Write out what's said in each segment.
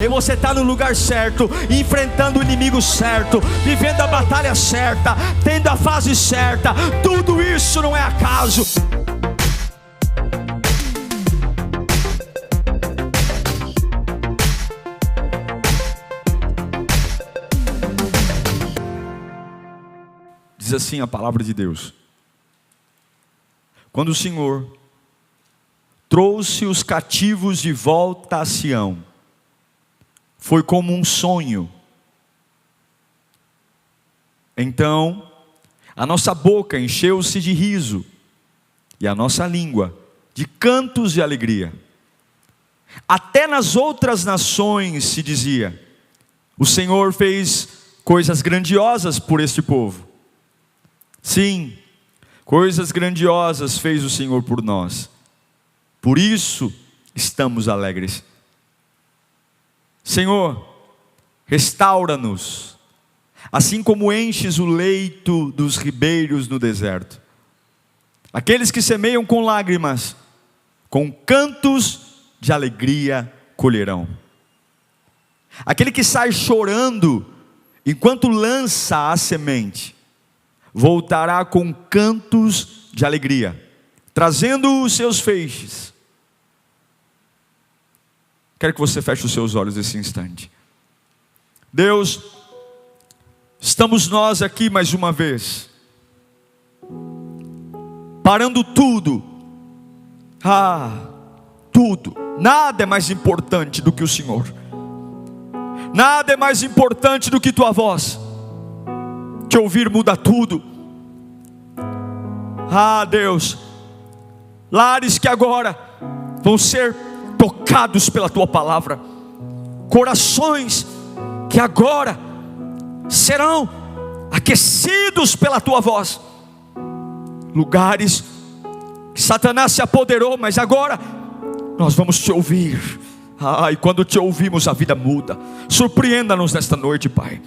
E você está no lugar certo, enfrentando o inimigo certo, vivendo a batalha certa, tendo a fase certa. Tudo isso não é acaso. Diz assim a palavra de Deus: quando o Senhor trouxe os cativos de volta a Sião, foi como um sonho. Então a nossa boca encheu-se de riso, e a nossa língua de cantos de alegria. Até nas outras nações se dizia: o Senhor fez coisas grandiosas por este povo. Sim, coisas grandiosas fez o Senhor por nós. Por isso estamos alegres. Senhor, restaura-nos, assim como enches o leito dos ribeiros no deserto. Aqueles que semeiam com lágrimas, com cantos de alegria colherão. Aquele que sai chorando, enquanto lança a semente, voltará com cantos de alegria, trazendo os seus feixes. Quero que você feche os seus olhos nesse instante. Deus, estamos nós aqui mais uma vez, parando tudo. Tudo. Nada é mais importante do que o Senhor. Nada é mais importante do que tua voz. Te ouvir muda tudo. Deus, lares que agora vão ser tocados pela tua palavra, corações que agora serão aquecidos pela tua voz, lugares que Satanás se apoderou, mas agora nós vamos te ouvir. E quando te ouvimos, a vida muda. Surpreenda-nos nesta noite, Pai.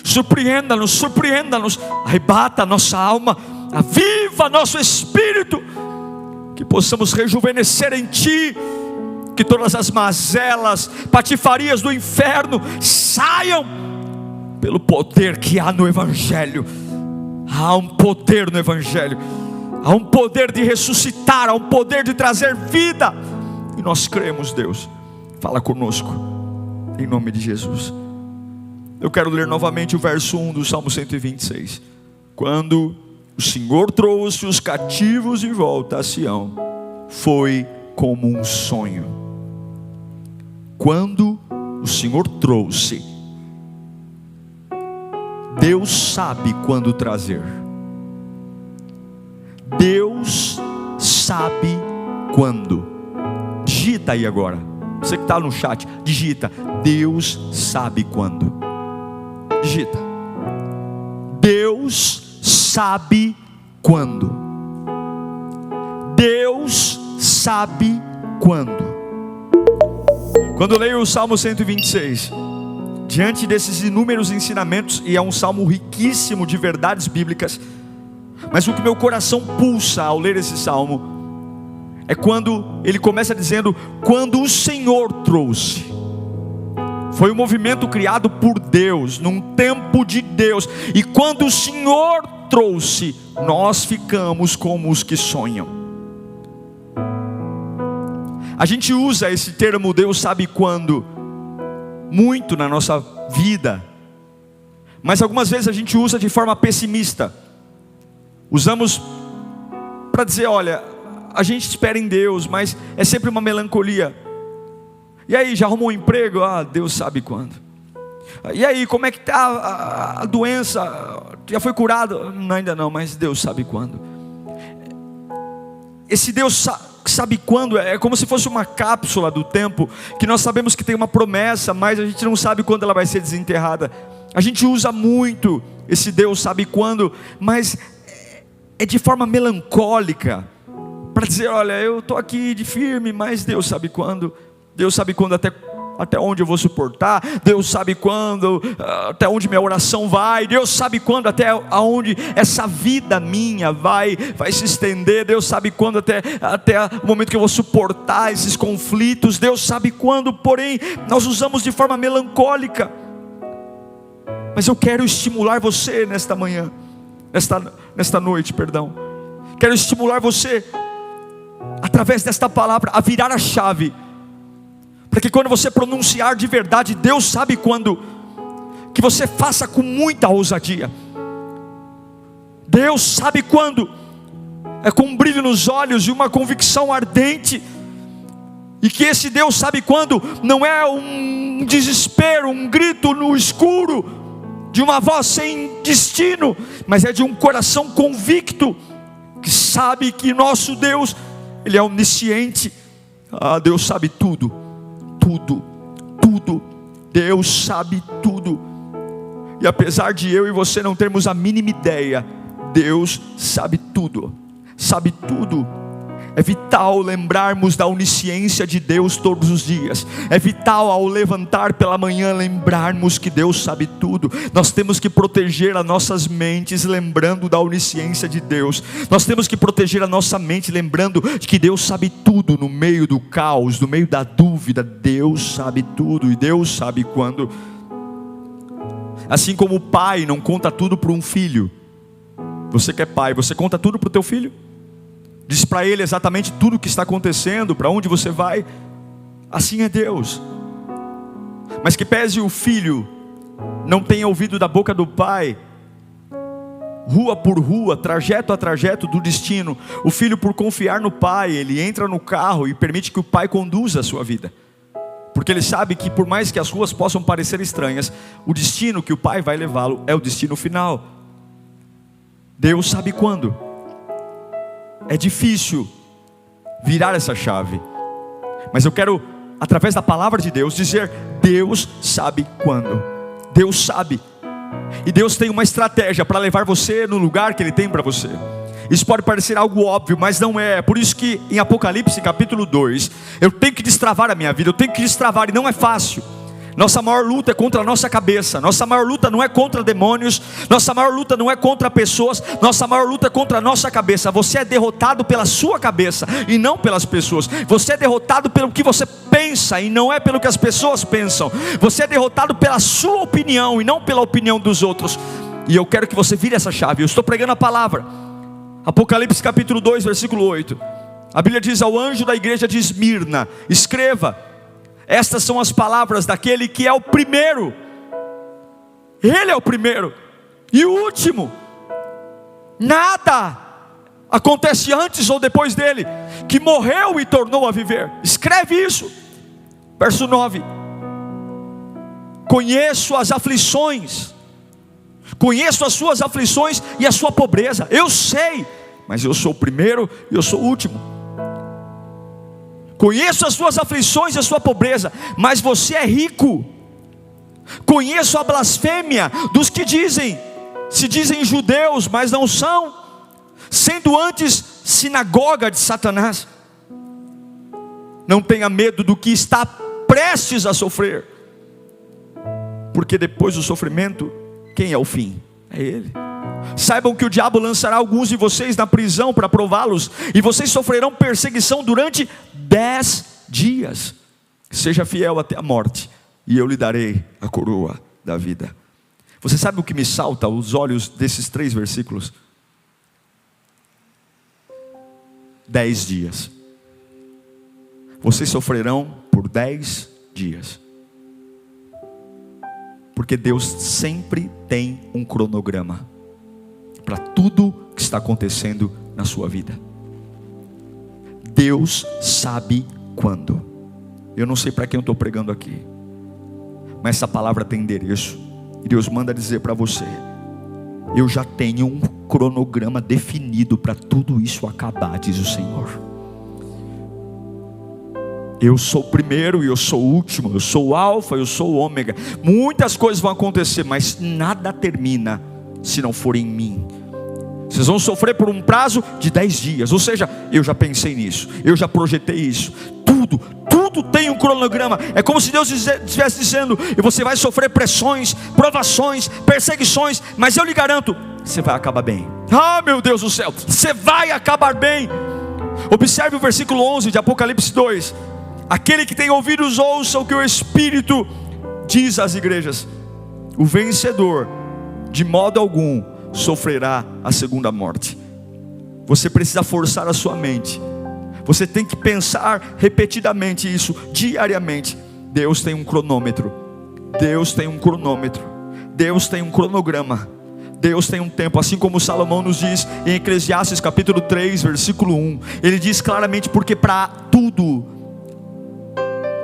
Surpreenda-nos, surpreenda-nos. Arrebata a nossa alma, aviva nosso espírito, que possamos rejuvenescer em Ti, que todas as mazelas, patifarias do inferno saiam pelo poder que há no Evangelho. Há um poder no Evangelho, há um poder de ressuscitar, há um poder de trazer vida, e nós cremos. Deus, fala conosco, em nome de Jesus. Eu quero ler novamente o verso 1 do Salmo 126. Quando o Senhor trouxe os cativos de volta a Sião, foi como um sonho. Quando o Senhor trouxe, Deus sabe quando trazer. Deus sabe quando. Digita aí agora, você que está no chat, digita: Deus sabe quando. Digita: Deus sabe quando. Deus sabe quando. Quando eu leio o Salmo 126, diante desses inúmeros ensinamentos, e é um salmo riquíssimo de verdades bíblicas, mas o que meu coração pulsa ao ler esse salmo é quando ele começa dizendo: quando o Senhor trouxe. Foi um movimento criado por Deus, num tempo de Deus, e quando o Senhor trouxe, nós ficamos como os que sonham. A gente usa esse termo Deus sabe quando muito na nossa vida, mas algumas vezes a gente usa de forma pessimista. Usamos para dizer: olha, a gente espera em Deus, mas é sempre uma melancolia. E aí, já arrumou um emprego? Deus sabe quando. E aí, como é que está a doença? Já foi curado? Ainda não, mas Deus sabe quando. Esse Deus sabe quando é como se fosse uma cápsula do tempo, que nós sabemos que tem uma promessa, mas a gente não sabe quando ela vai ser desenterrada. A gente usa muito esse Deus sabe quando, mas é de forma melancólica, para dizer: olha, eu estou aqui de firme, mas Deus sabe quando. Deus sabe quando até até onde eu vou suportar. Deus sabe quando, até onde minha oração vai. Deus sabe quando, até aonde essa vida minha vai se estender. Deus sabe quando, até o momento que eu vou suportar esses conflitos. Deus sabe quando, porém nós usamos de forma melancólica. Mas eu quero estimular você nesta manhã, nesta noite, perdão. Quero estimular você, através desta palavra, a virar a chave, para que quando você pronunciar de verdade, Deus sabe quando, que você faça com muita ousadia. Deus sabe quando, é com um brilho nos olhos e uma convicção ardente. E que esse Deus sabe quando, não é um desespero, um grito no escuro, de uma voz sem destino, mas é de um coração convicto, que sabe que nosso Deus, Ele é onisciente. Deus sabe tudo, tudo, tudo. Deus sabe tudo. E apesar de eu e você não termos a mínima ideia, Deus sabe tudo, sabe tudo. É vital lembrarmos da onisciência de Deus todos os dias. É vital, ao levantar pela manhã, lembrarmos que Deus sabe tudo. Nós temos que proteger as nossas mentes lembrando da onisciência de Deus. Nós temos que proteger a nossa mente lembrando de que Deus sabe tudo. No meio do caos, no meio da dúvida, Deus sabe tudo. E Deus sabe quando. Assim como o pai não conta tudo para um filho. Você que é pai, você conta tudo para o teu filho? Diz para ele exatamente tudo o que está acontecendo, para onde você vai. Assim é Deus. Mas que pese o filho não tenha ouvido da boca do pai, rua por rua, trajeto a trajeto do destino, o filho, por confiar no pai, ele entra no carro e permite que o pai conduza a sua vida, porque ele sabe que por mais que as ruas possam parecer estranhas, o destino que o pai vai levá-lo é o destino final. Deus sabe quando. É difícil virar essa chave, mas eu quero, através da palavra de Deus, dizer: Deus sabe quando. Deus sabe. E Deus tem uma estratégia para levar você no lugar que Ele tem para você. Isso pode parecer algo óbvio, mas não é. Por isso que em Apocalipse capítulo 2, eu tenho que destravar a minha vida, eu tenho que destravar, e não é fácil. Nossa maior luta é contra a nossa cabeça. Nossa maior luta não é contra demônios. Nossa maior luta não é contra pessoas. Nossa maior luta é contra a nossa cabeça. Você é derrotado pela sua cabeça e não pelas pessoas. Você é derrotado pelo que você pensa e não é pelo que as pessoas pensam. Você é derrotado pela sua opinião e não pela opinião dos outros. E eu quero que você vire essa chave. Eu estou pregando a palavra. Apocalipse capítulo 2, versículo 8. A Bíblia diz: ao anjo da igreja de Esmirna, escreva: estas são as palavras daquele que é o primeiro. Ele é o primeiro e o último. Nada acontece antes ou depois dele, que morreu e tornou a viver. Escreve isso. Verso 9. Conheço as aflições, conheço as suas aflições e a sua pobreza. Eu sei, mas eu sou o primeiro e eu sou o último. Conheço as suas aflições e a sua pobreza, mas você é rico. Conheço a blasfêmia dos que se dizem judeus, mas não são, sendo antes sinagoga de Satanás. Não tenha medo do que está prestes a sofrer, porque depois do sofrimento, quem é o fim? É Ele. Saibam que o diabo lançará alguns de vocês na prisão para prová-los, e vocês sofrerão perseguição durante 10 dias. Seja fiel até a morte, e eu lhe darei a coroa da vida. Você sabe o que me salta aos olhos desses 3 versículos? 10 dias. Vocês sofrerão por 10 dias. Porque Deus sempre tem um cronograma para tudo que está acontecendo na sua vida. Deus sabe quando. Eu não sei para quem eu estou pregando aqui, mas essa palavra tem endereço, e Deus manda dizer para você: eu já tenho um cronograma definido para tudo isso acabar, diz o Senhor. Eu sou o primeiro e eu sou o último, eu sou o alfa, eu sou o ômega. Muitas coisas vão acontecer, mas nada termina se não for em mim. Vocês vão sofrer por um prazo de 10 dias. Ou seja, eu já pensei nisso, eu já projetei isso. Tudo Tudo tem um cronograma. É como se Deus estivesse dizendo: e você vai sofrer pressões, provações, perseguições, mas eu lhe garanto, você vai acabar bem. Ah, meu Deus do céu, você vai acabar bem. Observe o versículo 11 de Apocalipse 2. Aquele que tem ouvidos ouça o que o Espírito diz às igrejas. O vencedor de modo algum sofrerá a segunda morte. Você precisa forçar a sua mente. Você tem que pensar repetidamente isso, diariamente. Deus tem um cronômetro. Deus tem um cronômetro. Deus tem um cronograma. Deus tem um tempo, assim como Salomão nos diz em Eclesiastes capítulo 3, versículo 1. Ele diz claramente: porque para tudo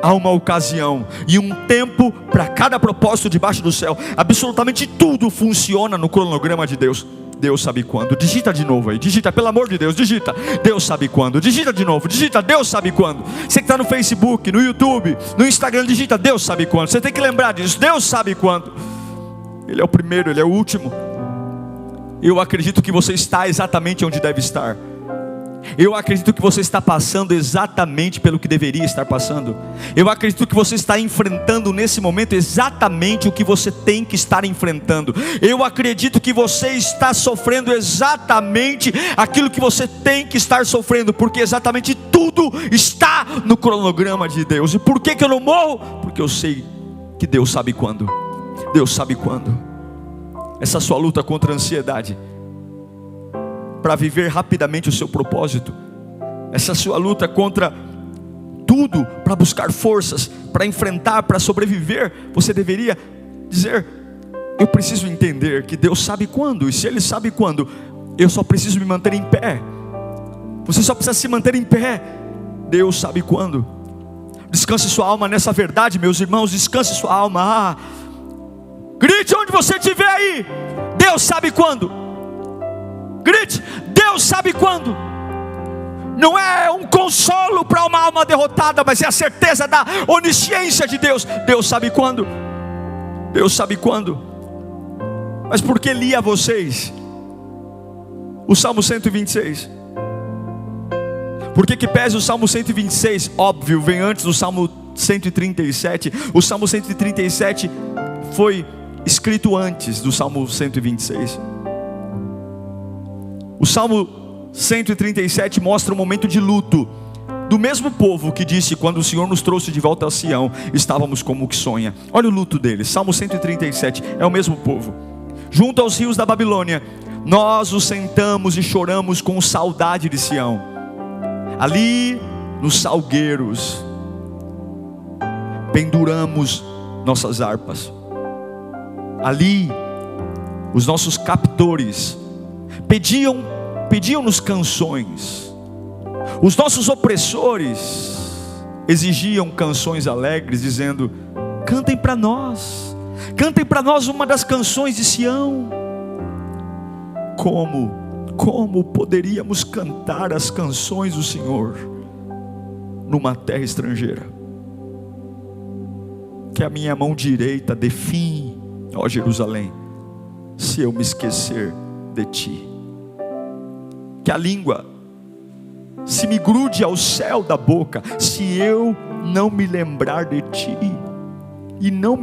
há uma ocasião e um tempo para cada propósito debaixo do céu. Absolutamente tudo funciona no cronograma de Deus. Deus sabe quando. Digita de novo aí, digita, pelo amor de Deus, digita. Deus sabe quando. Digita de novo, digita, Deus sabe quando. Você que está no Facebook, no YouTube, no Instagram, digita, Deus sabe quando. Você tem que lembrar disso, Deus sabe quando. Ele é o primeiro, Ele é o último. Eu acredito que você está exatamente onde deve estar. Eu acredito que você está passando exatamente pelo que deveria estar passando. Eu acredito que você está enfrentando nesse momento exatamente o que você tem que estar enfrentando. Eu acredito que você está sofrendo exatamente aquilo que você tem que estar sofrendo, porque exatamente tudo está no cronograma de Deus. E por que eu não morro? Porque eu sei que Deus sabe quando. Deus sabe quando. Essa sua luta contra a ansiedade, para viver rapidamente o seu propósito, essa sua luta contra tudo, para buscar forças, para enfrentar, para sobreviver, você deveria dizer: eu preciso entender que Deus sabe quando, e se Ele sabe quando, eu só preciso me manter em pé. Você só precisa se manter em pé. Deus sabe quando. Descanse sua alma nessa verdade, meus irmãos, descanse sua alma. Grite onde você estiver aí: Deus sabe quando. Grite: Deus sabe quando. Não é um consolo para uma alma derrotada, mas é a certeza da onisciência de Deus. Deus sabe quando. Deus sabe quando. Mas por que li a vocês o Salmo 126? Por que pese o Salmo 126? Óbvio, vem antes do Salmo 137. O Salmo 137 foi escrito antes do Salmo 126. O Salmo 137 mostra um momento de luto do mesmo povo que disse: quando o Senhor nos trouxe de volta a Sião, estávamos como que sonha. Olha o luto deles. Salmo 137, é o mesmo povo. Junto aos rios da Babilônia, nós os sentamos e choramos com saudade de Sião. Ali nos salgueiros penduramos nossas harpas. Ali os nossos captores pediam-nos canções. Os nossos opressores exigiam canções alegres, dizendo: cantem para nós uma das canções de Sião. Como poderíamos cantar as canções do Senhor numa terra estrangeira? Que a minha mão direita define, ó Jerusalém, se eu me esquecer de ti. Que a língua se me grude ao céu da boca, se eu não me lembrar de ti, e não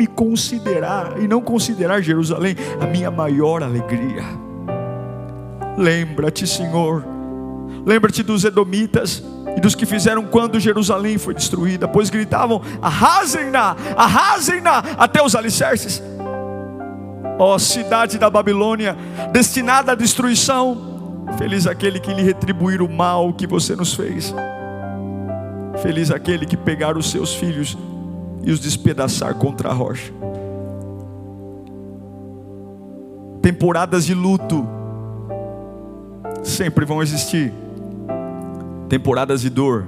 considerar Jerusalém a minha maior alegria. Lembra-te, Senhor, lembra-te dos edomitas e dos que fizeram quando Jerusalém foi destruída, pois gritavam: arrasem-na, arrasem-na até os alicerces. Ó cidade da Babilônia, destinada à destruição, feliz aquele que lhe retribuir o mal que você nos fez. Feliz aquele que pegar os seus filhos e os despedaçar contra a rocha. Temporadas de luto sempre vão existir. Temporadas de dor.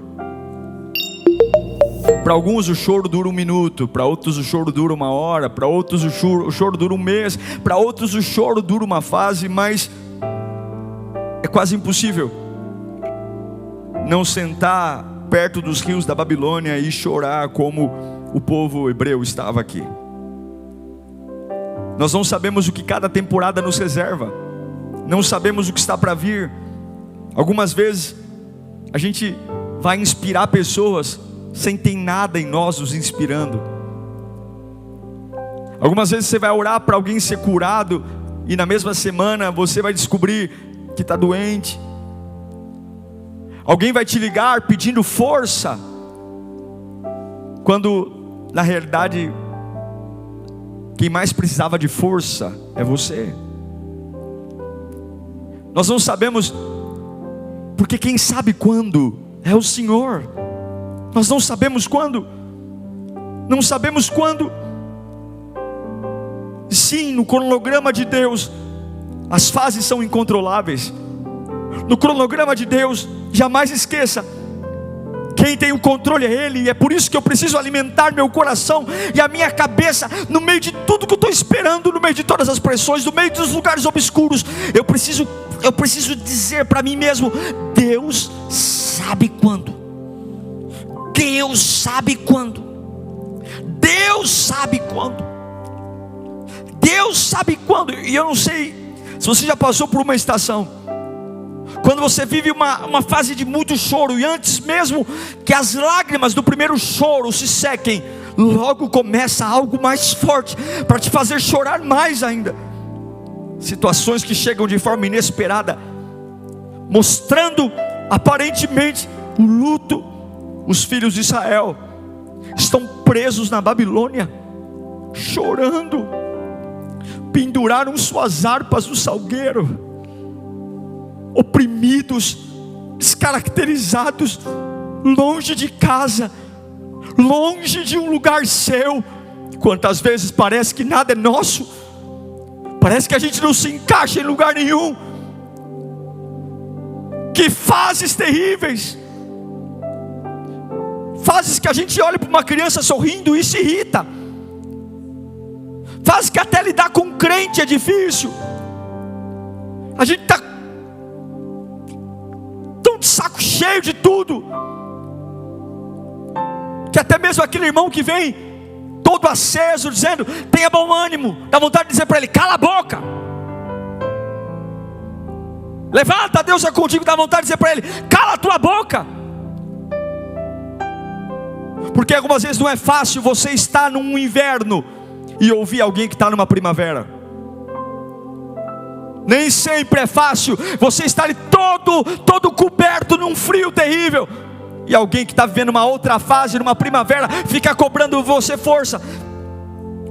Para alguns o choro dura 1 minuto, para outros o choro dura 1 hora, para outros o choro dura 1 mês, para outros o choro dura uma fase, mas é quase impossível não sentar perto dos rios da Babilônia e chorar como o povo hebreu estava aqui. Nós não sabemos o que cada temporada nos reserva, não sabemos o que está para vir. Algumas vezes a gente vai inspirar pessoas sem ter nada em nós nos inspirando. Algumas vezes você vai orar para alguém ser curado, e na mesma semana você vai descobrir que está doente. Alguém vai te ligar pedindo força, quando na realidade quem mais precisava de força é você. Nós não sabemos, porque quem sabe quando é o Senhor. Nós não sabemos quando. Não sabemos quando. Sim, no cronograma de Deus as fases são incontroláveis. No cronograma de Deus, jamais esqueça, quem tem o controle é Ele. E é por isso que eu preciso alimentar meu coração e a minha cabeça, no meio de tudo que eu estou esperando, no meio de todas as pressões, no meio dos lugares obscuros. Eu preciso dizer para mim mesmo: Deus sabe quando. Deus sabe quando. Deus sabe quando. Deus sabe quando. E eu não sei se você já passou por uma estação, quando você vive uma fase de muito choro, e antes mesmo que as lágrimas do primeiro choro se sequem, logo começa algo mais forte para te fazer chorar mais ainda. Situações que chegam de forma inesperada, mostrando aparentemente o luto. Os filhos de Israel estão presos na Babilônia, chorando, penduraram suas harpas no salgueiro, oprimidos, descaracterizados, longe de casa, longe de um lugar seu. Quantas vezes parece que nada é nosso, parece que a gente não se encaixa em lugar nenhum. Que fases terríveis, fases que a gente olha para uma criança sorrindo e se irrita, fases que até lidar com um crente é difícil. A gente está tão de saco cheio de tudo, que até mesmo aquele irmão que vem todo aceso, dizendo: tenha bom ânimo, dá vontade de dizer para ele: cala a boca. Levanta, Deus é contigo, dá vontade de dizer para ele: cala a tua boca. Porque algumas vezes não é fácil você estar num inverno e ouvir alguém que está numa primavera. Nem sempre é fácil você estar ali todo coberto num frio terrível, e alguém que está vivendo uma outra fase, numa primavera, fica cobrando você força.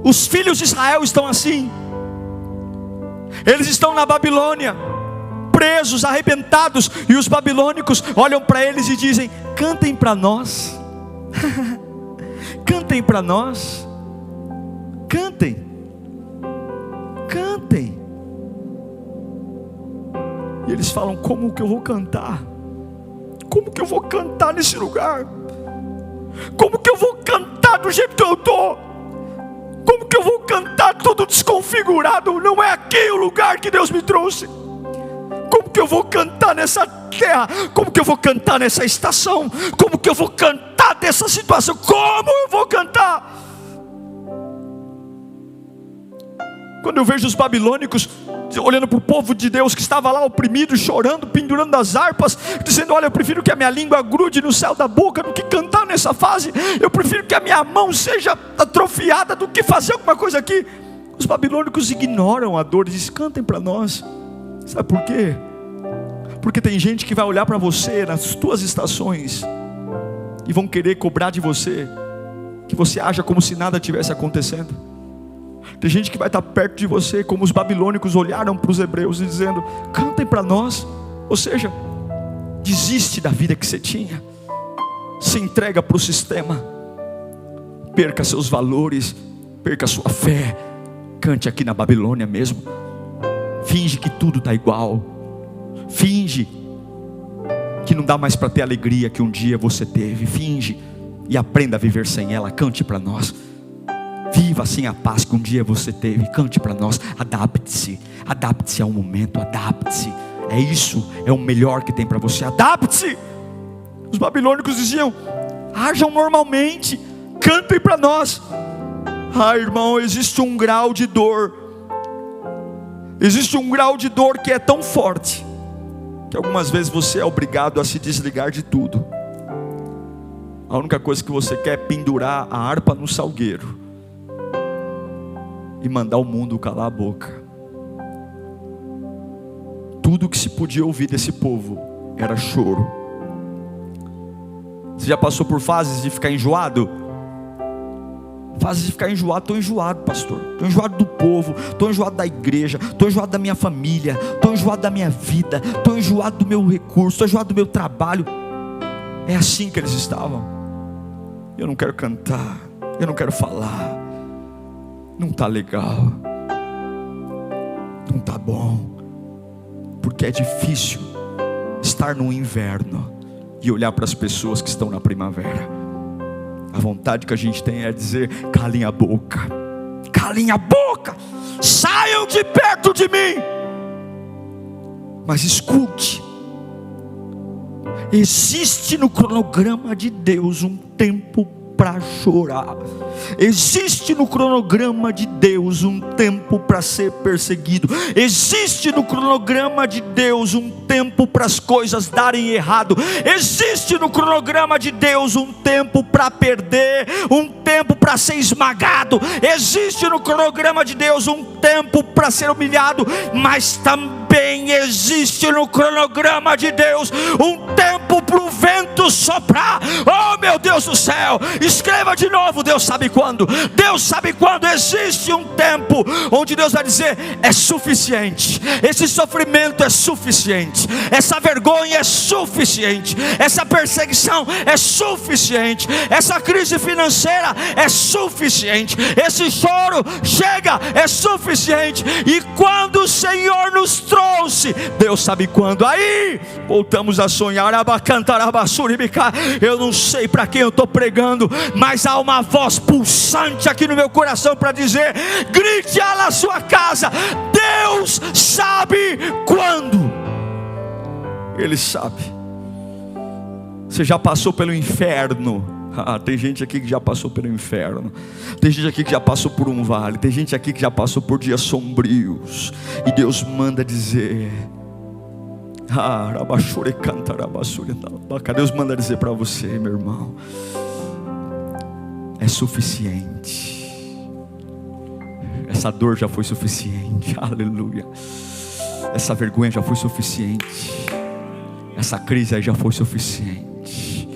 Os filhos de Israel estão assim. Eles estão na Babilônia, presos, arrebentados, e os babilônicos olham para eles e dizem: cantem para nós. Cantem para nós. Cantem. Cantem. E eles falam: como que eu vou cantar? Como que eu vou cantar nesse lugar? Como que eu vou cantar do jeito que eu estou? Como que eu vou cantar todo desconfigurado? Não é aqui o lugar que Deus me trouxe. Como que eu vou cantar nessa terra? Como que eu vou cantar nessa estação? Como que eu vou cantar dessa situação? Como eu vou cantar? Quando eu vejo os babilônicos olhando para o povo de Deus que estava lá oprimido, chorando, pendurando as harpas, dizendo: olha, eu prefiro que a minha língua grude no céu da boca do que cantar nessa fase. Eu prefiro que a minha mão seja atrofiada do que fazer alguma coisa aqui. Os babilônicos ignoram a dor e dizem: cantem para nós. Sabe por quê? Porque tem gente que vai olhar para você nas tuas estações e vão querer cobrar de você que você haja como se nada tivesse acontecendo. Tem gente que vai estar perto de você, como os babilônicos olharam para os hebreus e dizendo: cantem para nós. Ou seja, desiste da vida que você tinha, se entrega para o sistema, perca seus valores, perca sua fé, cante aqui na Babilônia mesmo. Finge que tudo está igual, finge que não dá mais para ter a alegria que um dia você teve, finge e aprenda a viver sem ela. Cante para nós. Viva assim a paz que um dia você teve. Cante para nós. Adapte-se. Adapte-se ao momento. Adapte-se. É isso. É o melhor que tem para você. Adapte-se. Os babilônicos diziam: hajam normalmente. Cantem para nós. Ah, irmão, existe um grau de dor. Existe um grau de dor que é tão forte que algumas vezes você é obrigado a se desligar de tudo. A única coisa que você quer é pendurar a harpa no salgueiro e mandar o mundo calar a boca. Tudo que se podia ouvir desse povo era choro. Você já passou por fases de ficar enjoado? Fases de ficar enjoado. Estou enjoado, pastor. Estou enjoado do povo. Estou enjoado da igreja. Estou enjoado da minha família. Estou enjoado da minha vida. Estou enjoado do meu recurso. Estou enjoado do meu trabalho. É assim que eles estavam. Eu não quero cantar. Eu não quero falar. Não está legal. Não está bom. Porque é difícil estar no inverno e olhar para as pessoas que estão na primavera. A vontade que a gente tem é dizer: calem a boca, calem a boca, saiam de perto de mim. Mas escute, existe no cronograma de Deus um tempo para chorar. Existe no cronograma de Deus um tempo para ser perseguido. Existe no cronograma de Deus um tempo para as coisas darem errado. Existe no cronograma de Deus um tempo para perder, um tempo para ser esmagado. Existe no cronograma de Deus um tempo para ser humilhado, mas também existe no cronograma de Deus um tempo para o vento soprar. Oh meu Deus do céu, escreva de novo: Deus sabe quando. Deus sabe quando. Existe um tempo onde Deus vai dizer: é suficiente, esse sofrimento é suficiente, essa vergonha é suficiente, essa perseguição é suficiente, essa crise financeira é suficiente, esse choro chega, é suficiente. E quando o Senhor nos trouxe, Deus sabe quando, aí voltamos a sonhar. Eu não sei para quem eu estou pregando, mas há uma voz pulsante aqui no meu coração para dizer: grite na sua casa, Deus sabe quando. Ele sabe. Você já passou pelo inferno? Tem gente aqui que já passou pelo inferno. Tem gente aqui que já passou por um vale. Tem gente aqui que já passou por dias sombrios. E Deus manda dizer: Deus manda dizer para você, meu irmão: é suficiente. Essa dor já foi suficiente. Aleluia. Essa vergonha já foi suficiente. Essa crise aí já foi suficiente.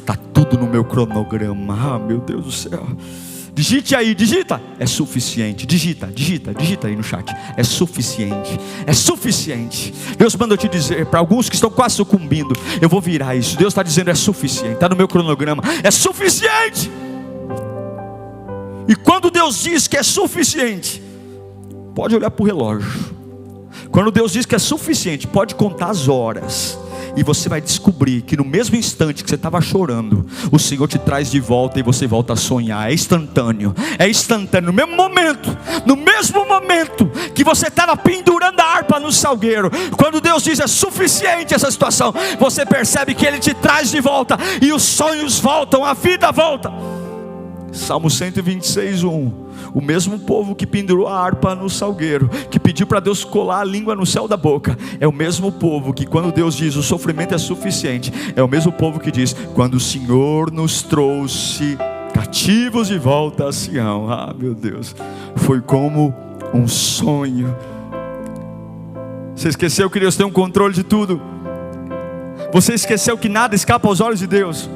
Está tudo no meu cronograma. Meu Deus do céu. Digite aí, digita. É suficiente. Digita aí no chat. É suficiente. É suficiente. Deus manda eu te dizer, para alguns que estão quase sucumbindo, eu vou virar isso. Deus está dizendo: é suficiente. Está no meu cronograma. É suficiente. E quando Deus diz que é suficiente, pode olhar para o relógio. Quando Deus diz que é suficiente, pode contar as horas. E você vai descobrir que no mesmo instante que você estava chorando, o Senhor te traz de volta e você volta a sonhar. É instantâneo. É instantâneo. No mesmo momento que você estava pendurando a harpa no salgueiro, quando Deus diz é suficiente essa situação, você percebe que Ele te traz de volta. E os sonhos voltam, a vida volta. Salmo 126:1. O mesmo povo que pendurou a harpa no salgueiro, que pediu para Deus colar a língua no céu da boca, é o mesmo povo que, quando Deus diz o sofrimento é suficiente, é o mesmo povo que diz: quando o Senhor nos trouxe cativos de volta a Sião. Ah, meu Deus, foi como um sonho. Você esqueceu que Deus tem um controle de tudo? Você esqueceu que nada escapa aos olhos de Deus?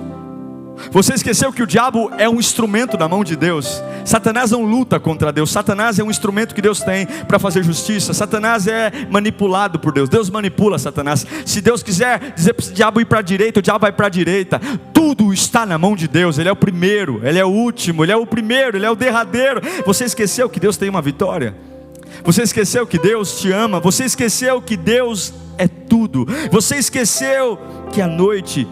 Você esqueceu que o diabo é um instrumento na mão de Deus? Satanás não luta contra Deus. Satanás é um instrumento que Deus tem para fazer justiça. Satanás é manipulado por Deus. Deus manipula Satanás. Se Deus quiser dizer para o diabo ir para a direita, o diabo vai para a direita. Tudo está na mão de Deus. Ele é o primeiro, Ele é o último, Ele é o primeiro, Ele é o derradeiro. Você esqueceu que Deus tem uma vitória? Você esqueceu que Deus te ama? Você esqueceu que Deus é tudo? Você esqueceu que a noite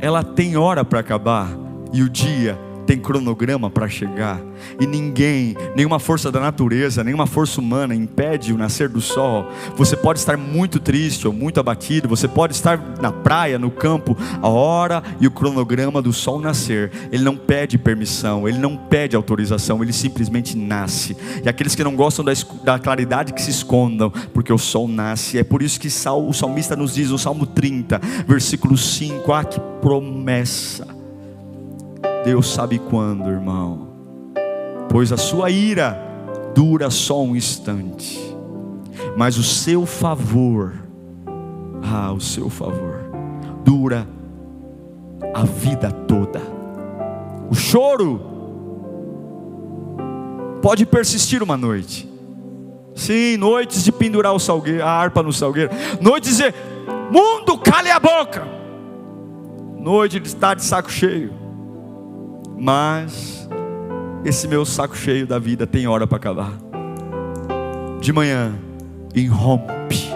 ela tem hora para acabar e o dia tem cronograma para chegar. E ninguém, nenhuma força da natureza, nenhuma força humana impede o nascer do sol. Você pode estar muito triste ou muito abatido, você pode estar na praia, no campo. A hora e o cronograma do sol nascer, ele não pede permissão, ele não pede autorização, ele simplesmente nasce. E aqueles que não gostam da claridade, que se escondam, porque o sol nasce. É por isso que o salmista nos diz no Salmo 30, versículo 5, ah, que promessa! Deus sabe quando, irmão, pois a sua ira dura só um instante, mas o seu favor, o seu favor dura a vida toda. O choro pode persistir uma noite, sim, noites de pendurar a harpa no salgueiro, noites de dizer, mundo, cale a boca, noite de estar de saco cheio. Mas esse meu saco cheio da vida tem hora para acabar. De manhã irrompe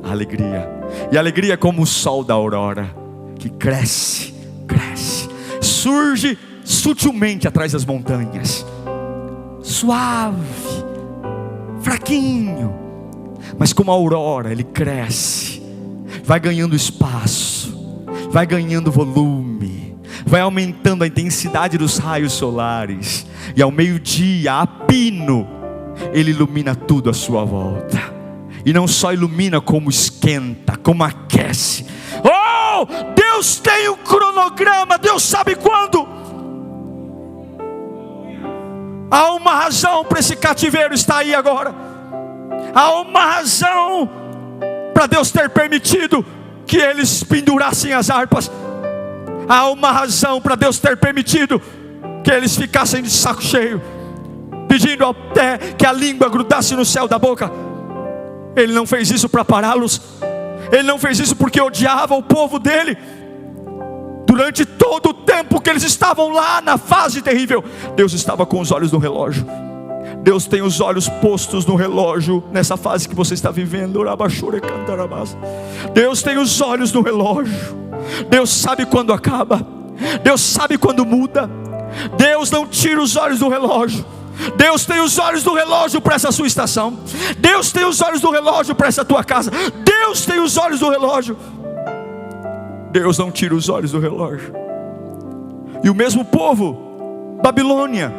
a alegria. E a alegria é como o sol da aurora, que cresce, surge sutilmente atrás das montanhas, suave, fraquinho, mas como a aurora ele cresce, vai ganhando espaço, vai ganhando volume, vai aumentando a intensidade dos raios solares, e ao meio-dia, a pino, ele ilumina tudo à sua volta. E não só ilumina, como esquenta, como aquece. Oh, Deus tem um cronograma, Deus sabe quando. Há uma razão para esse cativeiro estar aí agora. Há uma razão para Deus ter permitido que eles pendurassem as harpas. Há uma razão para Deus ter permitido que eles ficassem de saco cheio, pedindo até que a língua grudasse no céu da boca. Ele não fez isso para pará-los. Ele não fez isso porque odiava o povo dele. Durante todo o tempo que eles estavam lá na fase terrível, Deus estava com os olhos no relógio. Deus tem os olhos postos no relógio nessa fase que você está vivendo. Deus tem os olhos no relógio. Deus sabe quando acaba, Deus sabe quando muda. Deus não tira os olhos do relógio. Deus tem os olhos do relógio para essa sua estação. Deus tem os olhos do relógio para essa tua casa. Deus tem os olhos do relógio. Deus não tira os olhos do relógio. E o mesmo povo, Babilônia,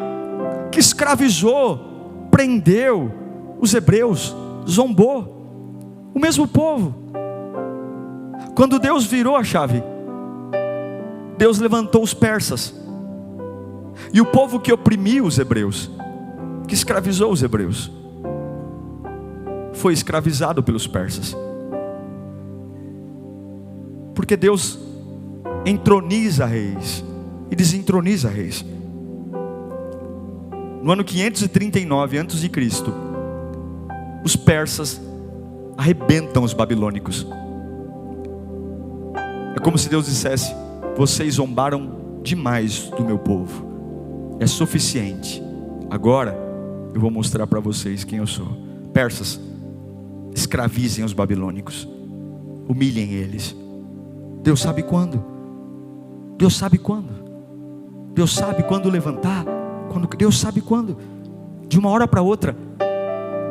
que escravizou, prendeu os hebreus, zombou. O mesmo povo, quando Deus virou a chave, Deus levantou os persas. E o povo que oprimia os hebreus, que escravizou os hebreus, foi escravizado pelos persas. Porque Deus entroniza reis e desentroniza reis. No ano 539 a.C., os persas arrebentam os babilônicos. É como se Deus dissesse: vocês zombaram demais do meu povo, é suficiente. Agora eu vou mostrar para vocês quem eu sou. Persas, escravizem os babilônicos, humilhem eles. Deus sabe quando. Deus sabe quando. Deus sabe quando levantar. Deus sabe quando. De uma hora para outra,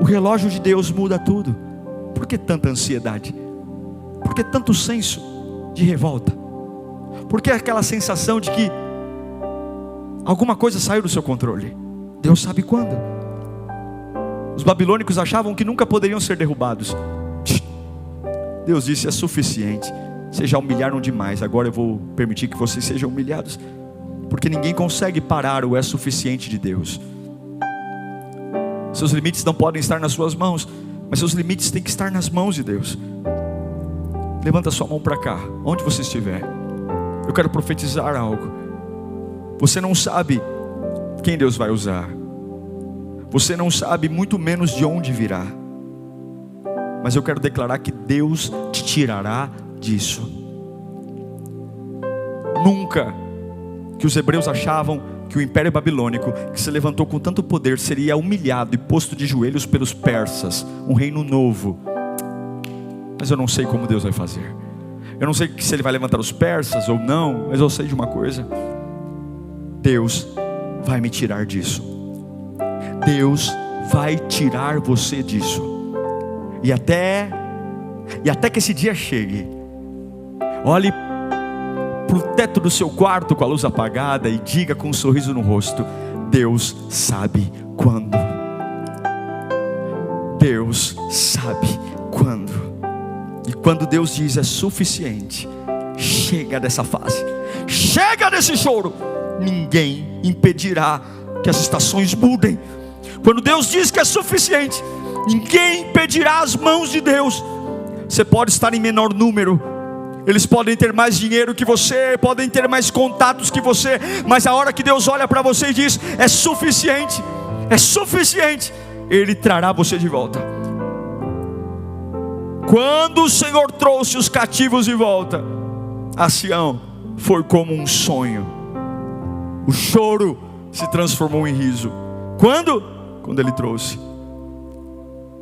o relógio de Deus muda tudo. Por que tanta ansiedade? Por que tanto senso de revolta? Por que aquela sensação de que alguma coisa saiu do seu controle? Deus sabe quando. Os babilônicos achavam que nunca poderiam ser derrubados. Deus disse: é suficiente. Vocês já humilharam demais, agora eu vou permitir que vocês sejam humilhados. Porque ninguém consegue parar o é suficiente de Deus. Seus limites não podem estar nas suas mãos, mas seus limites têm que estar nas mãos de Deus. Levanta sua mão para cá, onde você estiver. Eu quero profetizar algo. Você não sabe quem Deus vai usar. Você não sabe, muito menos de onde virá. Mas eu quero declarar que Deus te tirará disso. Nunca que os hebreus achavam que o império babilônico, que se levantou com tanto poder, seria humilhado e posto de joelhos pelos persas, um reino novo. Mas eu não sei como Deus vai fazer. Eu não sei se Ele vai levantar os persas ou não, mas eu sei de uma coisa: Deus vai me tirar disso. Deus vai tirar você disso. E até que esse dia chegue, olhe para o teto do seu quarto com a luz apagada e diga com um sorriso no rosto: Deus sabe quando. Deus sabe quando. E quando Deus diz é suficiente, chega dessa fase, chega desse choro. Ninguém impedirá que as estações mudem. Quando Deus diz que é suficiente, ninguém impedirá as mãos de Deus. Você pode estar em menor número, eles podem ter mais dinheiro que você, podem ter mais contatos que você, mas a hora que Deus olha para você e diz é suficiente, Ele trará você de volta. Quando o Senhor trouxe os cativos de volta a Sião, foi como um sonho. O choro se transformou em riso. Quando Ele trouxe.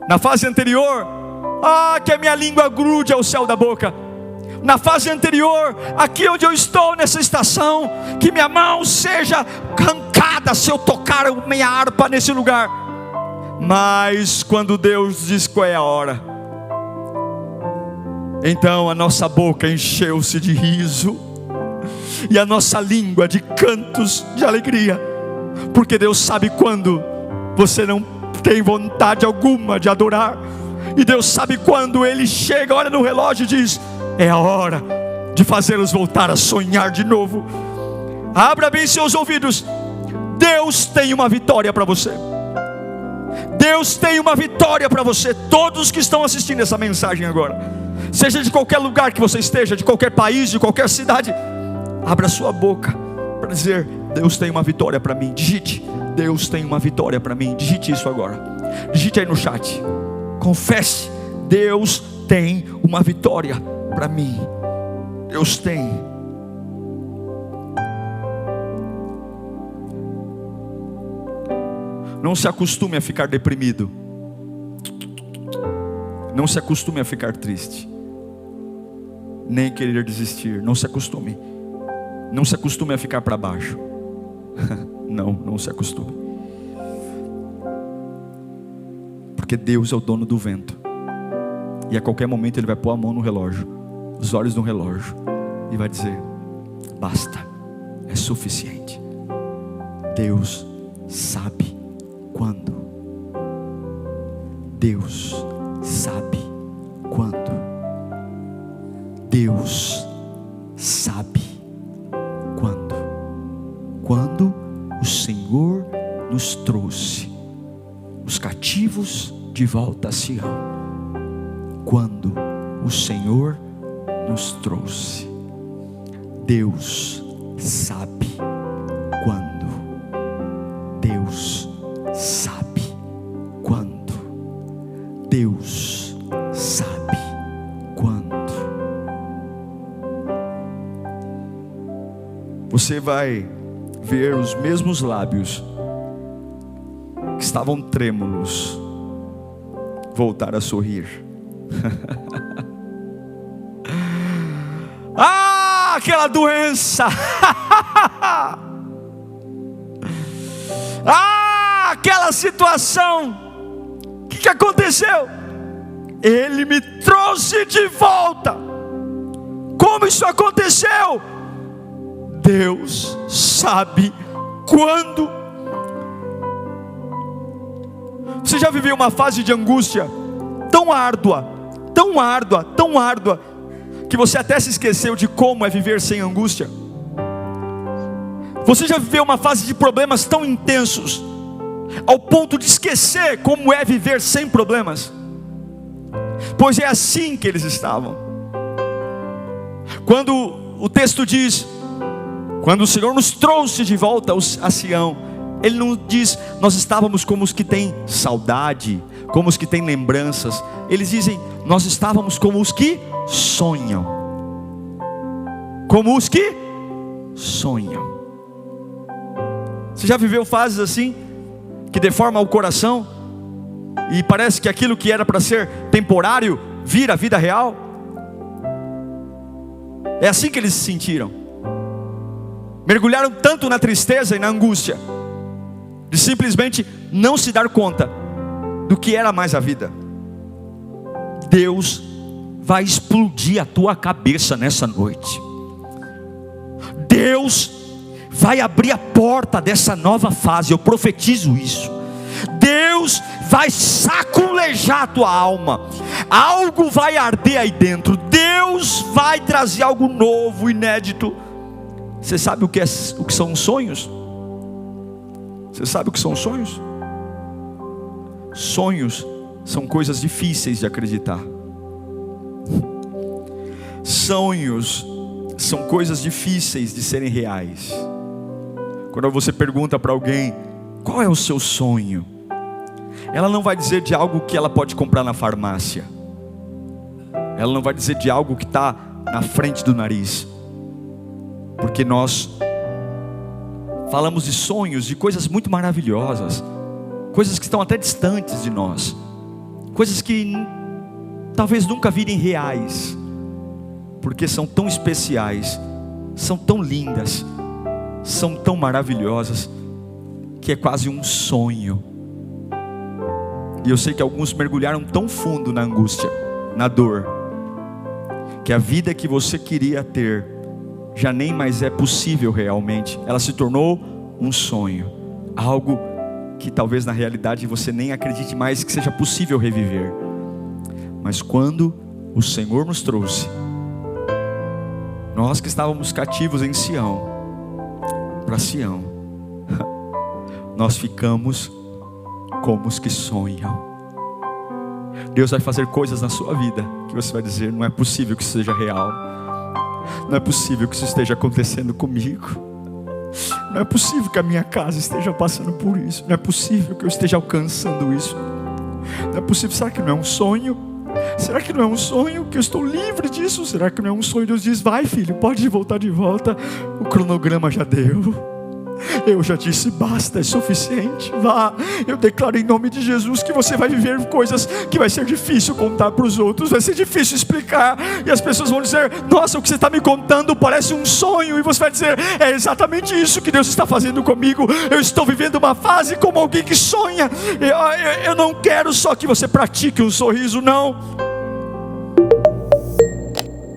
Na fase anterior, que a minha língua grude ao céu da boca. Na fase anterior, aqui onde eu estou nessa estação, que minha mão seja arrancada se eu tocar minha harpa nesse lugar. Mas quando Deus diz qual é a hora, então a nossa boca encheu-se de riso e a nossa língua de cantos de alegria, porque Deus sabe quando você não tem vontade alguma de adorar, e Deus sabe quando Ele chega, olha no relógio e diz: é a hora de fazê-los voltar a sonhar de novo. Abra bem seus ouvidos. Deus tem uma vitória para você. Deus tem uma vitória para você. Todos que estão assistindo essa mensagem agora, seja de qualquer lugar que você esteja, de qualquer país, de qualquer cidade, abra sua boca para dizer: Deus tem uma vitória para mim. Digite: Deus tem uma vitória para mim. Digite isso agora. Digite aí no chat. Confesse: Deus tem uma vitória para mim. Deus tem. Não se acostume a ficar deprimido. Não se acostume a ficar triste, nem querer desistir. Não se acostume. Não se acostume a ficar para baixo. Não se acostume. Porque Deus é o dono do vento. E a qualquer momento Ele vai pôr a mão no relógio, os olhos no relógio, e vai dizer: basta, é suficiente. Deus sabe quando. Deus sabe quando. Deus sabe quando. Quando o Senhor nos trouxe os cativos de volta a Sião. Quando o Senhor nos trouxe. Deus sabe quando. Deus sabe quando. Deus sabe quando. Você vai ver os mesmos lábios que estavam trêmulos voltar a sorrir. Aquela doença. Aquela situação. O que aconteceu? Ele me trouxe de volta. Como isso aconteceu? Deus sabe quando. Você já viveu uma fase de angústia tão árdua, tão árdua, tão árdua, que você até se esqueceu de como é viver sem angústia? Você já viveu uma fase de problemas tão intensos, ao ponto de esquecer como é viver sem problemas? Pois é assim que eles estavam. Quando o texto diz: quando o Senhor nos trouxe de volta a Sião, Ele não diz: nós estávamos como os que têm saudade, como os que têm lembranças. Eles dizem: nós estávamos como os que sonham. Como os que sonham. Você já viveu fases assim, que deformam o coração, e parece que aquilo que era para ser temporário vira a vida real? É assim que eles se sentiram. mergulharam tanto na tristeza e na angústia, de simplesmente não se dar conta do que era mais a vida. Deus vai explodir a tua cabeça nessa noite. Deus vai abrir a porta dessa nova fase, eu profetizo isso. Deus vai saculejar a tua alma, algo vai arder aí dentro, Deus vai trazer algo novo, inédito. Você sabe o que são sonhos? Você sabe o que são sonhos? Sonhos são coisas difíceis de acreditar. Sonhos são coisas difíceis de serem reais. Quando você pergunta para alguém, qual é o seu sonho? Ela não vai dizer de algo que ela pode comprar na farmácia. Ela não vai dizer de algo que está na frente do nariz. Porque nós falamos de sonhos, de coisas muito maravilhosas, coisas que estão até distantes de nós, coisas que talvez nunca virem reais, porque são tão especiais, são tão lindas, são tão maravilhosas, que é quase um sonho. E eu sei que alguns mergulharam tão fundo na angústia, na dor, que a vida que você queria ter já nem mais é possível realmente. Ela se tornou um sonho, algo que talvez na realidade você nem acredite mais que seja possível reviver. Mas quando o Senhor nos trouxe, nós que estávamos cativos em Sião, para Sião, nós ficamos como os que sonham. Deus vai fazer coisas na sua vida que você vai dizer, não é possível que isso seja real, não é possível que isso esteja acontecendo comigo, não é possível que a minha casa esteja passando por isso, não é possível que eu esteja alcançando isso, não é possível. Será que não é um sonho? Será que não é um sonho que eu estou livre disso? Será que não é um sonho? Deus diz, vai filho, pode voltar de volta, o cronograma já deu, eu já disse basta, é suficiente, vá. Eu declaro em nome de Jesus que você vai viver coisas que vai ser difícil contar para os outros, vai ser difícil explicar, e as pessoas vão dizer, nossa, o que você está me contando parece um sonho, e você vai dizer, é exatamente isso que Deus está fazendo comigo, eu estou vivendo uma fase como alguém que sonha. Eu não quero só que você pratique um sorriso, não.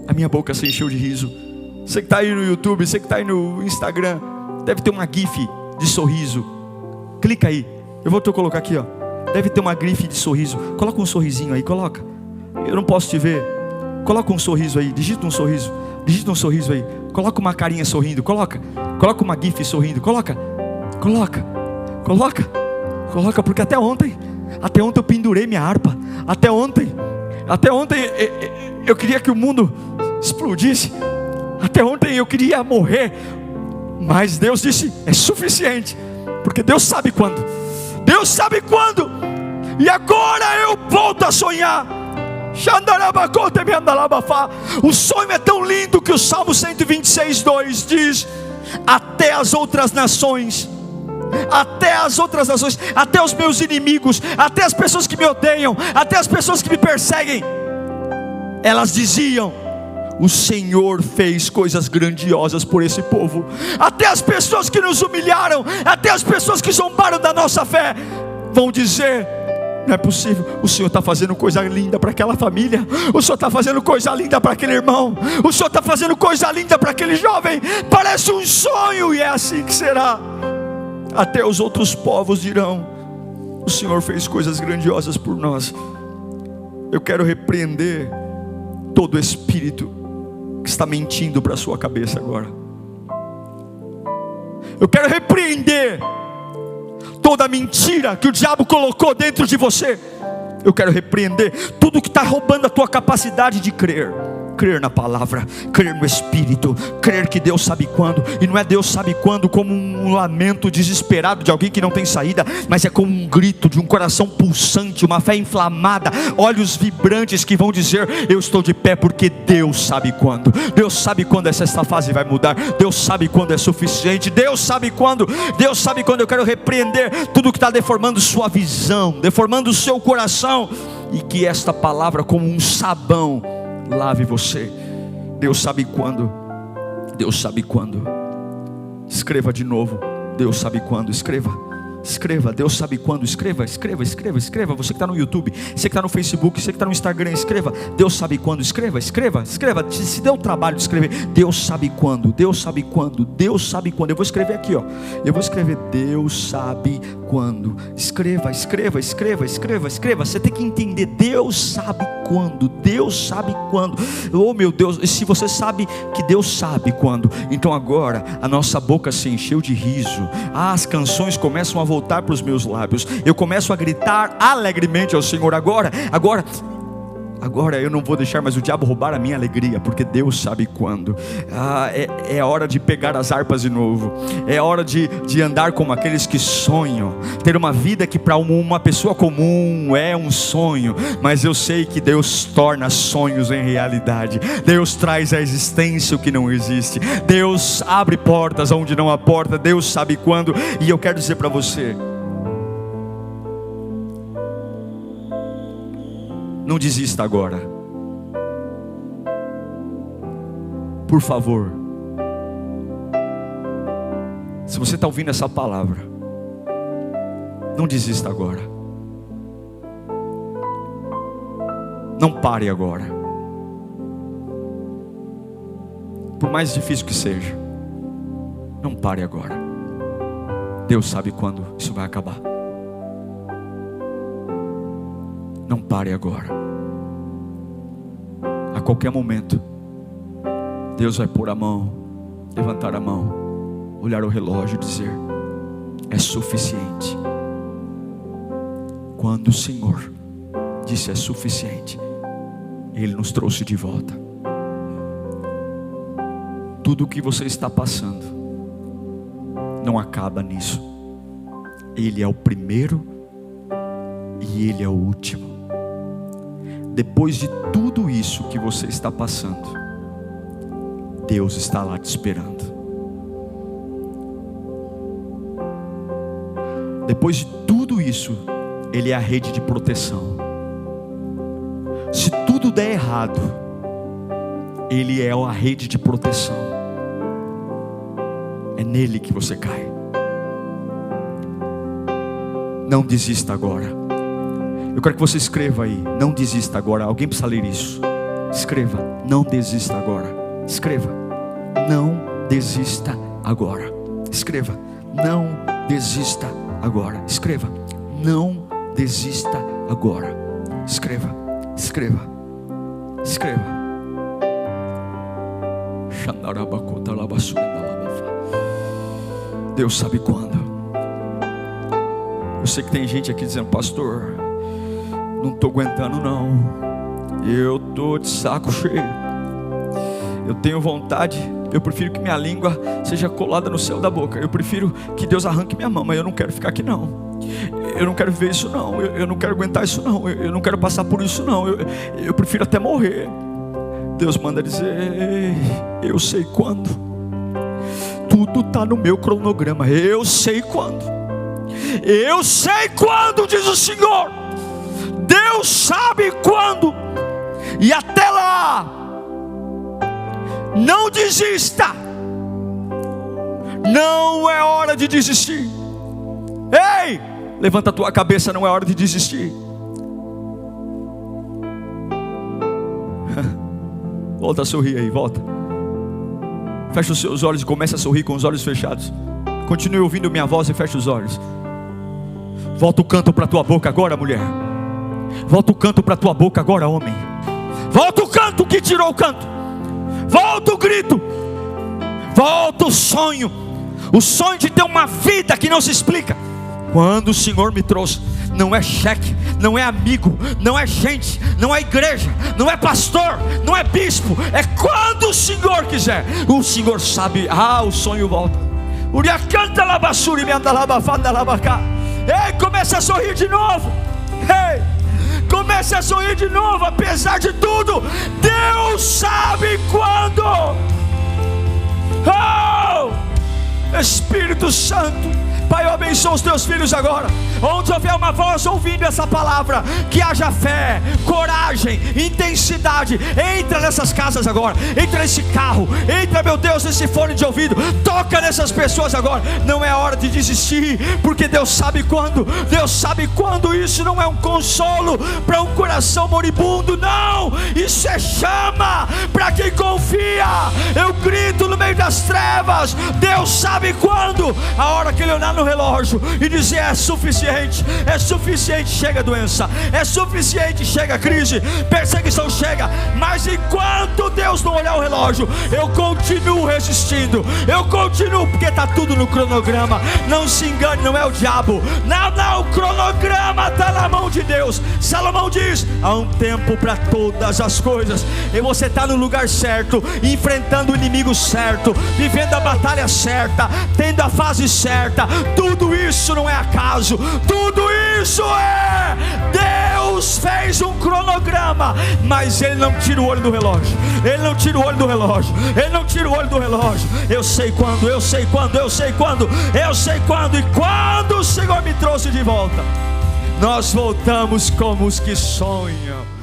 A minha boca se encheu de riso. Você que está aí no YouTube, você que está aí no Instagram, deve ter uma gif de sorriso. Clica aí, eu vou te colocar aqui, ó. Deve ter uma gif de sorriso. Coloca um sorrisinho aí, coloca. Eu não posso te ver. Coloca um sorriso aí, digita um sorriso. Digita um sorriso aí. Coloca uma carinha sorrindo, coloca. Coloca uma gif sorrindo, coloca. Coloca, porque até ontem eu pendurei minha harpa. Até ontem eu queria que o mundo explodisse. Até ontem eu queria morrer. Mas Deus disse, é suficiente, porque Deus sabe quando. Deus sabe quando. E agora eu volto a sonhar. O sonho é tão lindo que o Salmo 126:2 diz, até as outras nações, até os meus inimigos, até as pessoas que me odeiam, até as pessoas que me perseguem, elas diziam, o Senhor fez coisas grandiosas por esse povo. Até as pessoas que nos humilharam, até as pessoas que zombaram da nossa fé, vão dizer, não é possível, o Senhor está fazendo coisa linda para aquela família, o Senhor está fazendo coisa linda para aquele irmão, o Senhor está fazendo coisa linda para aquele jovem, parece um sonho, e é assim que será. Até os outros povos dirão, o Senhor fez coisas grandiosas por nós. Eu quero repreender todo espírito que está mentindo para a sua cabeça agora. Eu quero repreender toda mentira que o diabo colocou dentro de você. Eu quero repreender tudo que está roubando a tua capacidade de crer. Crer na palavra, crer no Espírito, crer que Deus sabe quando. E não é Deus sabe quando como um lamento desesperado de alguém que não tem saída, mas é como um grito de um coração pulsante, uma fé inflamada, olhos vibrantes que vão dizer, eu estou de pé porque Deus sabe quando. Deus sabe quando essa fase vai mudar. Deus sabe quando é suficiente. Deus sabe quando. Deus sabe quando. Eu quero repreender tudo que está deformando sua visão, deformando o seu coração, e que esta palavra como um sabão lave você. Deus sabe quando. Deus sabe quando. Escreva de novo. Deus sabe quando. Escreva, Deus sabe quando. Escreva. Você que está no YouTube, você que está no Facebook, você que está no Instagram, escreva. Deus sabe quando. Escreva. Se der o trabalho de escrever, Deus sabe quando. Eu vou escrever aqui, ó. Eu vou escrever Deus sabe quando. Escreva. Você tem que entender, Deus sabe quando. Oh meu Deus, se você sabe que Deus sabe quando, então agora a nossa boca se encheu de riso. As canções começam a voltar para os meus lábios. Eu começo a gritar alegremente ao Senhor. Agora eu não vou deixar mais o diabo roubar a minha alegria, porque Deus sabe quando. É hora de pegar as harpas de novo. É hora de andar como aqueles que sonham. Ter uma vida que para uma pessoa comum é um sonho, mas eu sei que Deus torna sonhos em realidade. Deus traz à existência o que não existe. Deus abre portas onde não há porta. Deus sabe quando. E eu quero dizer para você, não desista agora. Por favor. Se você está ouvindo essa palavra, não desista agora. Não pare agora. Por mais difícil que seja, não pare agora. Deus sabe quando isso vai acabar. Não pare agora. A qualquer momento Deus vai pôr a mão, levantar a mão, olhar o relógio e dizer: é suficiente. Quando o Senhor disse é suficiente, Ele nos trouxe de volta. Tudo o que você está passando não acaba nisso. Ele é o primeiro e Ele é o último. Depois de tudo isso que você está passando, Deus está lá te esperando. Depois de tudo isso, Ele é a rede de proteção. Se tudo der errado, Ele é a rede de proteção. É nele que você cai. Não desista agora. Eu quero que você escreva aí: não desista agora. Alguém precisa ler isso. Escreva: não desista agora. Escreva: não desista agora. Escreva: não desista agora. Escreva: não desista agora. Escreva. Deus sabe quando. Eu sei que tem gente aqui dizendo: pastor, não estou aguentando não. Eu estou de saco cheio. Eu tenho vontade. Eu prefiro que minha língua seja colada no céu da boca. Eu prefiro que Deus arranque minha mão. Mas eu não quero ficar aqui não. Eu não quero ver isso não. Eu não quero aguentar isso não. Eu não quero passar por isso não. Eu prefiro até morrer. Deus manda dizer: eu sei quando. Tudo está no meu cronograma. Eu sei quando. Eu sei quando, diz o Senhor. Deus sabe quando. E até lá, não desista. Não é hora de desistir. Ei, levanta a tua cabeça, não é hora de desistir. Volta a sorrir aí, volta. Fecha os seus olhos e começa a sorrir com os olhos fechados. Continue ouvindo minha voz e fecha os olhos. Volta o canto para a tua boca agora, mulher. Volta o canto para a tua boca agora, homem. Volta o canto que tirou o canto. Volta o grito. Volta o sonho. O sonho de ter uma vida que não se explica. Quando o Senhor me trouxe, não é cheque, não é amigo, não é gente, não é igreja, não é pastor, não é bispo. É quando o Senhor quiser. O Senhor sabe. O sonho volta. Uriacanta labassuri me anda labafanda labacá. Ei, comece a sorrir de novo. Ei, comece a sorrir de novo. Apesar de tudo, Deus sabe quando. Oh, Espírito Santo, Pai, eu abençoo os teus filhos agora. Onde houver uma voz ouvindo essa palavra, que haja fé, coragem, intensidade. Entra nessas casas agora, entra nesse carro, entra, meu Deus, nesse fone de ouvido, toca nessas pessoas agora. Não é hora de desistir, porque Deus sabe quando. Deus sabe quando. Isso não é um consolo para um coração moribundo, não, isso é chama para quem confia. Eu grito no meio das trevas. Deus sabe quando. A hora que Ele olhar no relógio e dizer: é suficiente, é suficiente, chega a doença, é suficiente, chega a crise, perseguição chega. Mas enquanto Deus não olhar o relógio, eu continuo resistindo, eu continuo, porque está tudo no cronograma. Não se engane, não é o diabo, não, o cronograma está na mão de Deus. Salomão diz: há um tempo para todas as coisas, e você está no lugar certo, enfrentando o inimigo certo, vivendo a batalha certa, tendo a fase certa. Tudo isso não é acaso, tudo isso é Deus fez um cronograma, mas Ele não tira o olho do relógio, Ele não tira o olho do relógio, Ele não tira o olho do relógio. Eu sei quando, eu sei quando, eu sei quando, eu sei quando. E quando o Senhor me trouxe de volta, nós voltamos como os que sonham.